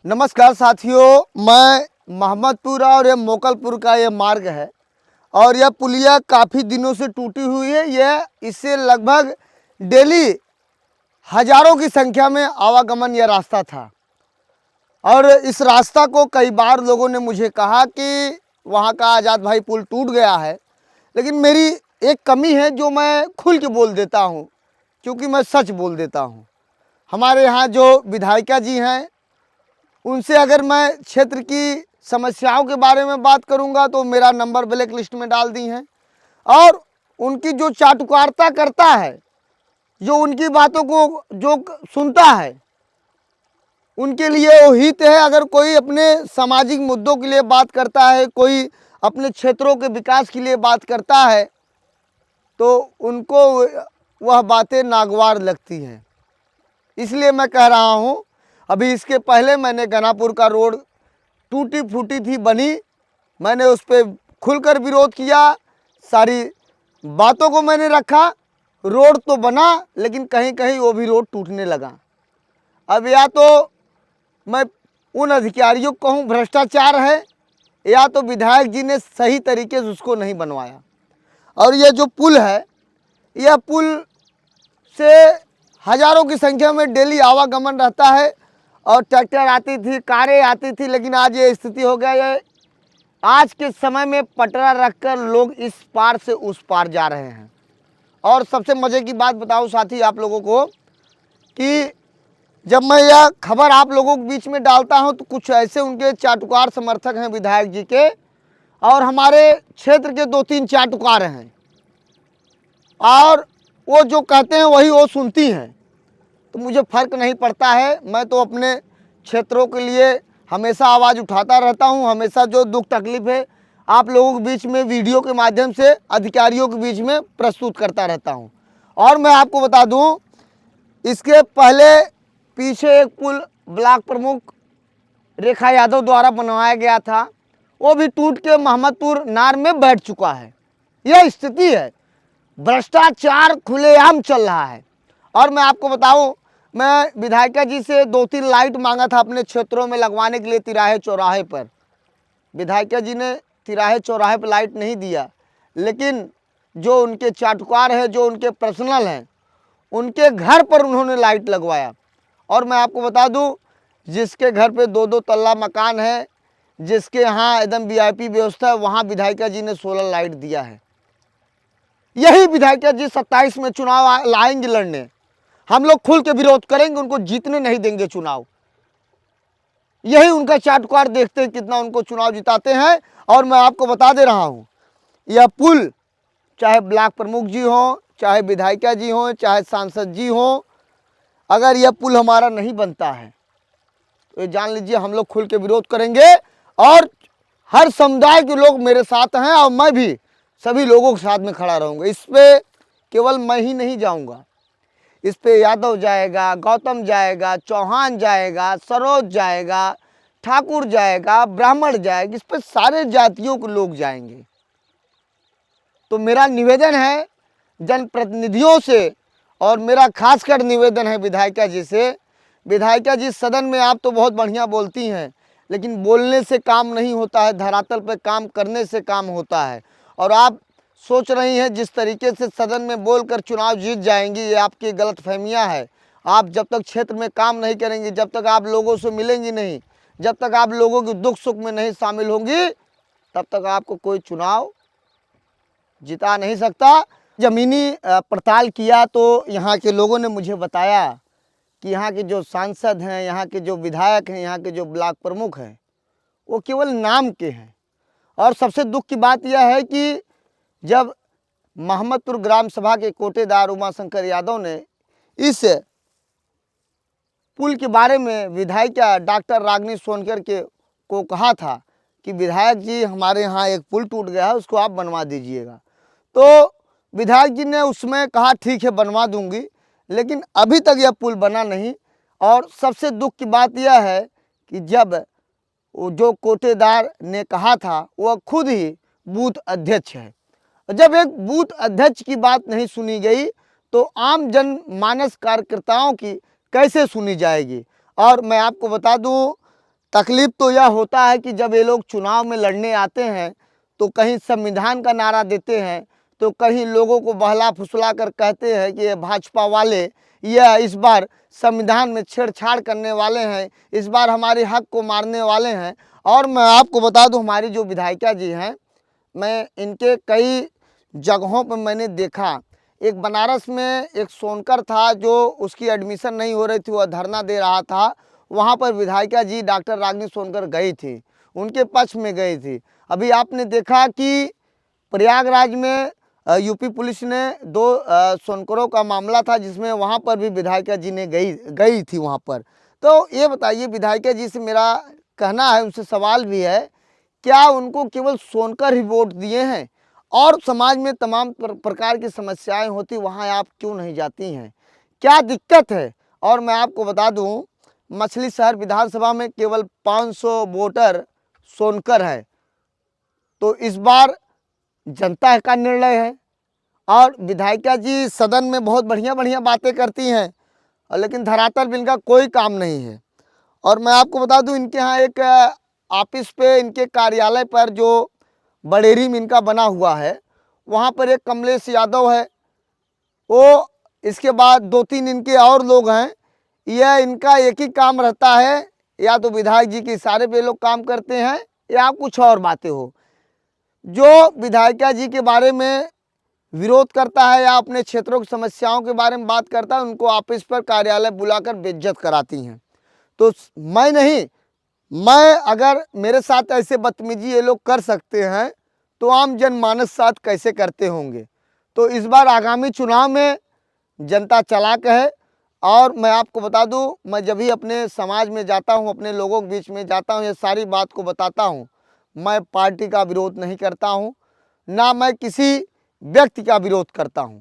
नमस्कार साथियों, मैं मोहम्मदपुर और ये मोकलपुर का ये मार्ग है और यह पुलिया काफ़ी दिनों से टूटी हुई है। यह इससे लगभग डेली हज़ारों की संख्या में आवागमन यह रास्ता था और इस रास्ता को कई बार लोगों ने मुझे कहा कि वहाँ का आज़ाद भाई पुल टूट गया है, लेकिन मेरी एक कमी है जो मैं खुल के बोल देता हूँ, क्योंकि मैं सच बोल देता हूँ। हमारे यहाँ जो विधायिका जी हैं, उनसे अगर मैं क्षेत्र की समस्याओं के बारे में बात करूंगा तो मेरा नंबर ब्लैक लिस्ट में डाल दी हैं और उनकी जो चाटुकारिता करता है, जो उनकी बातों को जो सुनता है, उनके लिए वो हित है। अगर कोई अपने सामाजिक मुद्दों के लिए बात करता है, कोई अपने क्षेत्रों के विकास के लिए बात करता है, तो उनको वह बातें नागवार लगती हैं। इसलिए मैं कह रहा हूँ, अभी इसके पहले मैंने गनापुर का रोड टूटी फूटी थी बनी, मैंने उस पर खुलकर विरोध किया, सारी बातों को मैंने रखा। रोड तो बना, लेकिन कहीं कहीं वो भी रोड टूटने लगा। अब या तो मैं उन अधिकारियों को कहूँ भ्रष्टाचार है, या तो विधायक जी ने सही तरीके से उसको नहीं बनवाया। और यह जो पुल है, यह पुल से हज़ारों की संख्या में डेली आवागमन रहता है और ट्रैक्टर आती थी, कारें आती थी, लेकिन आज ये स्थिति हो गया है। आज के समय में पटरा रखकर लोग इस पार से उस पार जा रहे हैं। और सबसे मज़े की बात बताऊं साथी आप लोगों को कि जब मैं यह खबर आप लोगों के बीच में डालता हूं तो कुछ ऐसे उनके चाटुकार समर्थक हैं विधायक जी के, और हमारे क्षेत्र के 2-3 चाटुकार हैं, और वो जो कहते हैं वही वो सुनती हैं। तो मुझे फ़र्क नहीं पड़ता है, मैं तो अपने क्षेत्रों के लिए हमेशा आवाज़ उठाता रहता हूं। हमेशा जो दुख तकलीफ़ है आप लोगों के बीच में वीडियो के माध्यम से अधिकारियों के बीच में प्रस्तुत करता रहता हूं। और मैं आपको बता दूं, इसके पहले पीछे एक पुल ब्लॉक प्रमुख रेखा यादव द्वारा बनवाया गया था, वो भी टूट के मोहम्मदपुर नार में बैठ चुका है। यह स्थिति है, भ्रष्टाचार खुलेआम चल रहा है। और मैं आपको बताऊं, मैं विधायिका जी से 2-3 लाइट मांगा था अपने क्षेत्रों में लगवाने के लिए तिराहे चौराहे पर। विधायिका जी ने तिराहे चौराहे पर लाइट नहीं दिया, लेकिन जो उनके चाटुकार हैं, जो उनके पर्सनल हैं, उनके घर पर उन्होंने लाइट लगवाया। और मैं आपको बता दूं, जिसके घर पे 2-2 तल्ला मकान है, जिसके यहाँ एकदम VIP व्यवस्था है, वहाँ विधायिका जी ने 16 लाइट दिया है। यही विधायिका जी 27 में चुनाव लाएंगे लड़ने, हम लोग खुल के विरोध करेंगे, उनको जीतने नहीं देंगे चुनाव। यही उनका चाटुकार, देखते हैं कितना उनको चुनाव जिताते हैं। और मैं आपको बता दे रहा हूं, यह पुल चाहे ब्लॉक प्रमुख जी हों, चाहे विधायिका जी हों, चाहे सांसद जी हों, अगर यह पुल हमारा नहीं बनता है तो ये जान लीजिए हम लोग खुल के विरोध करेंगे। और हर समुदाय के लोग मेरे साथ हैं और मैं भी सभी लोगों के साथ में खड़ा रहूँगा। इस पर केवल मैं ही नहीं जाऊँगा, इस पे यादव जाएगा, गौतम जाएगा, चौहान जाएगा, सरोज जाएगा, ठाकुर जाएगा, ब्राह्मण जाएगा, इस पे सारे जातियों के लोग जाएंगे। तो मेरा निवेदन है जनप्रतिनिधियों से, और मेरा खासकर निवेदन है विधायिका जी से। विधायिका जी, सदन में आप तो बहुत बढ़िया बोलती हैं, लेकिन बोलने से काम नहीं होता है, धरातल पे काम करने से काम होता है। और आप सोच रही हैं जिस तरीके से सदन में बोलकर चुनाव जीत जाएंगी, ये आपकी गलतफहमियां है। आप जब तक क्षेत्र में काम नहीं करेंगी, जब तक आप लोगों से मिलेंगी नहीं, जब तक आप लोगों के दुख सुख में नहीं शामिल होंगी, तब तक आपको कोई चुनाव जिता नहीं सकता। ज़मीनी पड़ताल किया तो यहाँ के लोगों ने मुझे बताया कि यहाँ के जो सांसद हैं, यहाँ के जो विधायक हैं, यहाँ के जो ब्लॉक प्रमुख हैं, वो केवल नाम के हैं। और सबसे दुख की बात यह है कि जब मोहम्मदपुर ग्राम सभा के कोटेदार उमाशंकर यादव ने इस पुल के बारे में विधायिका डॉक्टर रागिनी सोनकर को कहा था कि विधायक जी, हमारे यहाँ एक पुल टूट गया है, उसको आप बनवा दीजिएगा, तो विधायक जी ने उसमें कहा ठीक है बनवा दूंगी, लेकिन अभी तक यह पुल बना नहीं। और सबसे दुख की बात यह है कि जब जो कोटेदार ने कहा था वह खुद ही बूथ अध्यक्ष है। जब एक बूथ अध्यक्ष की बात नहीं सुनी गई तो आम जनमानस कार्यकर्ताओं की कैसे सुनी जाएगी। और मैं आपको बता दूं, तकलीफ तो यह होता है कि जब ये लोग चुनाव में लड़ने आते हैं तो कहीं संविधान का नारा देते हैं, तो कहीं लोगों को बहला फुसला कर कहते हैं कि ये भाजपा वाले यह इस बार संविधान में छेड़छाड़ करने वाले हैं, इस बार हमारे हक को मारने वाले हैं। और मैं आपको बता दूं, हमारी जो विधायिका जी हैं, मैं इनके कई जगहों पर मैंने देखा। एक बनारस में एक सोनकर था जो उसकी एडमिशन नहीं हो रही थी, वह धरना दे रहा था, वहाँ पर विधायिका जी डॉक्टर रागिनी सोनकर गई थी, उनके पक्ष में गई थी। अभी आपने देखा कि प्रयागराज में यूपी पुलिस ने 2 सोनकरों का मामला था जिसमें वहाँ पर भी विधायिका जी ने गई थी वहाँ पर। तो ये बताइए, विधायिका जी से मेरा कहना है, उनसे सवाल भी है, क्या उनको केवल सोनकर ही वोट दिए हैं और समाज में तमाम प्रकार की समस्याएं होती, वहाँ आप क्यों नहीं जाती हैं, क्या दिक्कत है? और मैं आपको बता दूं, मछली शहर विधानसभा में केवल 500 वोटर सोनकर है। तो इस बार जनता का निर्णय है। और विधायिका जी सदन में बहुत बढ़िया बढ़िया बातें करती हैं, लेकिन धरातल में इनका कोई काम नहीं है। और मैं आपको बता दूं, इनके यहाँ एक ऑफिस पे, इनके कार्यालय पर जो बड़ेरी में इनका बना हुआ है, वहाँ पर एक कमलेश यादव है, वो, इसके बाद 2-3 इनके और लोग हैं। यह इनका एक ही काम रहता है, या तो विधायक जी के इशारे पे लोग काम करते हैं या कुछ और बातें हो। जो विधायिका जी के बारे में विरोध करता है या अपने क्षेत्रों की समस्याओं के बारे में बात करता है, उनको ऑफिस पर, कार्यालय बुलाकर बेइज्जत कराती हैं। तो मैं नहीं, मैं अगर मेरे साथ ऐसे बदतमीजी ये लोग कर सकते हैं तो आम जनमानस साथ कैसे करते होंगे। तो इस बार आगामी चुनाव में जनता चालाक है। और मैं आपको बता दूं, मैं जब भी अपने समाज में जाता हूं, अपने लोगों के बीच में जाता हूं, ये सारी बात को बताता हूं। मैं पार्टी का विरोध नहीं करता हूं, ना मैं किसी व्यक्ति का विरोध करता हूं।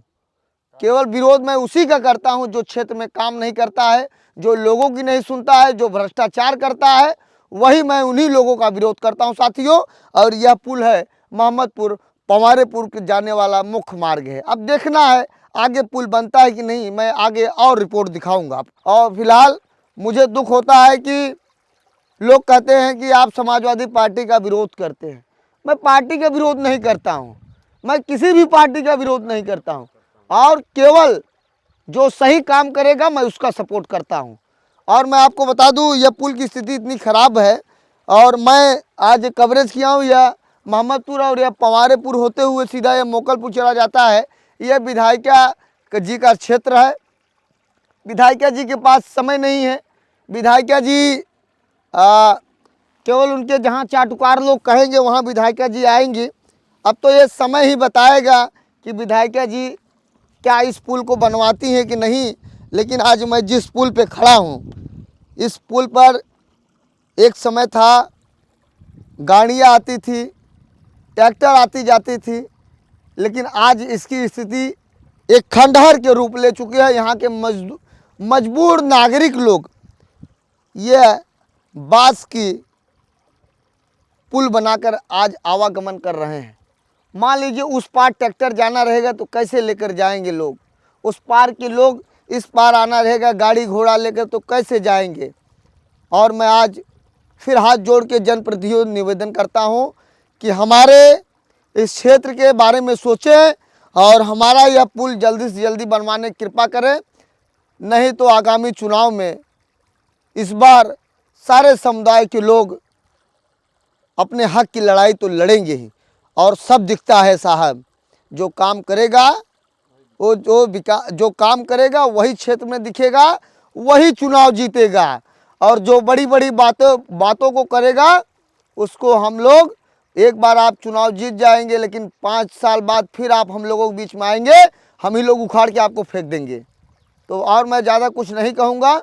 केवल विरोध मैं उसी का करता हूं जो क्षेत्र में काम नहीं करता है, जो लोगों की नहीं सुनता है, जो भ्रष्टाचार करता है, वही मैं उन्हीं लोगों का विरोध करता हूं साथियों। और यह पुल है मोहम्मदपुर पवारेपुर के जाने वाला मुख्य मार्ग है। अब देखना है आगे पुल बनता है कि नहीं, मैं आगे और रिपोर्ट दिखाऊंगा। और फिलहाल मुझे दुख होता है कि लोग कहते हैं कि आप समाजवादी पार्टी का विरोध करते हैं। मैं पार्टी का विरोध नहीं करता हूं, मैं किसी भी पार्टी का विरोध नहीं करता हूं, और केवल जो सही काम करेगा मैं उसका सपोर्ट करता हूं। और मैं आपको बता दूं, यह पुल की स्थिति इतनी ख़राब है, और मैं आज कवरेज किया हूं, यह मोहम्मदपुर और यह पवारेपुर होते हुए सीधा यह मोकलपुर चला जाता है। यह विधायिका जी का क्षेत्र है। विधायिका जी के पास समय नहीं है। विधायिका जी केवल उनके जहाँ चाटुकार लोग कहेंगे वहाँ विधायिका जी आएंगी। अब तो ये समय ही बताएगा कि विधायिका जी क्या इस पुल को बनवाती हैं कि नहीं। लेकिन आज मैं जिस पुल पे खड़ा हूँ, इस पुल पर एक समय था, गाड़ियाँ आती थी, ट्रैक्टर आती जाती थी, लेकिन आज इसकी स्थिति एक खंडहर के रूप ले चुकी है। यहाँ के मजबूर नागरिक लोग यह बांस की पुल बनाकर आज आवागमन कर रहे हैं। मान लीजिए उस पार ट्रैक्टर जाना रहेगा तो कैसे लेकर जाएंगे लोग, उस पार के लोग इस पार आना रहेगा गाड़ी घोड़ा लेकर तो कैसे जाएंगे। और मैं आज फिर हाथ जोड़ के जनप्रतिनिधियों से निवेदन करता हूं कि हमारे इस क्षेत्र के बारे में सोचें और हमारा यह पुल जल्दी से जल्दी बनवाने की कृपा करें। नहीं तो आगामी चुनाव में इस बार सारे समुदाय के लोग अपने हक की लड़ाई तो लड़ेंगे ही। और सब दिखता है साहब, जो काम करेगा वो जो काम करेगा वही क्षेत्र में दिखेगा, वही चुनाव जीतेगा। और जो बड़ी बड़ी बातों को करेगा उसको हम लोग, एक बार आप चुनाव जीत जाएंगे लेकिन 5 साल बाद फिर आप हम लोगों के बीच में आएंगे, हम ही लोग उखाड़ के आपको फेंक देंगे। तो और मैं ज़्यादा कुछ नहीं कहूँगा।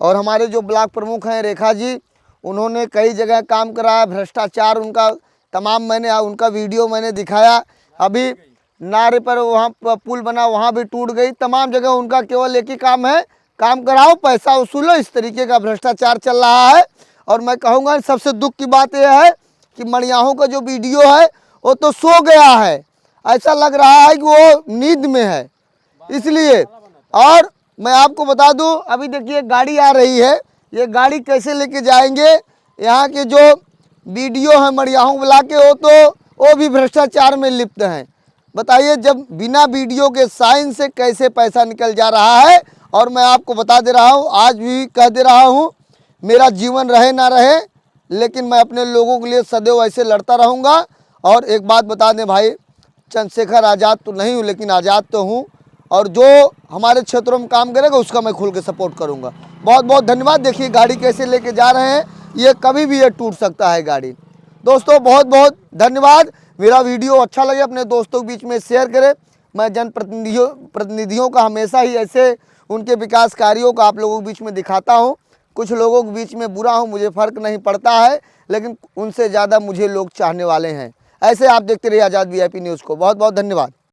और हमारे जो ब्लॉक प्रमुख हैं रेखा जी, उन्होंने कई जगह काम कराया, भ्रष्टाचार उनका तमाम, मैंने उनका वीडियो मैंने दिखाया। अभी नारे पर वहाँ पुल बना, वहाँ भी टूट गई। तमाम जगह उनका केवल एक ही काम है, काम कराओ, पैसा वसूलो। इस तरीके का भ्रष्टाचार चल रहा है। और मैं कहूँगा सबसे दुख की बात यह है कि मड़ियाहों का जो वीडियो है वो तो सो गया है, ऐसा लग रहा है कि वो नींद में है। इसलिए और मैं आपको बता दूं, अभी देखिए गाड़ी आ रही है, ये गाड़ी कैसे लेके जाएंगे। यहाँ के जो वीडियो हैं मड़ियाहू बुला के, वो भी भ्रष्टाचार में लिप्त हैं। बताइए, जब बिना वीडियो के साइन से कैसे पैसा निकल जा रहा है। और मैं आपको बता दे रहा हूँ, आज भी कह दे रहा हूँ, मेरा जीवन रहे ना रहे, लेकिन मैं अपने लोगों के लिए सदैव ऐसे लड़ता रहूँगा। और एक बात बता दें भाई, चंद्रशेखर आज़ाद तो नहीं हूँ, लेकिन आज़ाद तो हूँ, और जो हमारे क्षेत्रों में काम करेगा उसका मैं खुल के सपोर्ट करूँगा। बहुत बहुत धन्यवाद। देखिए गाड़ी कैसे लेके जा रहे हैं, ये कभी भी ये टूट सकता है गाड़ी। दोस्तों बहुत बहुत धन्यवाद। मेरा वीडियो अच्छा लगे अपने दोस्तों के बीच में शेयर करें। मैं जनप्रतिनिधियों का हमेशा ही ऐसे उनके विकास कार्यों को आप लोगों के बीच में दिखाता हूँ। कुछ लोगों के बीच में बुरा हूँ, मुझे फ़र्क नहीं पड़ता है, लेकिन उनसे ज़्यादा मुझे लोग चाहने वाले हैं। ऐसे आप देखते रहिए आज़ाद VIP न्यूज़ को। बहुत बहुत धन्यवाद।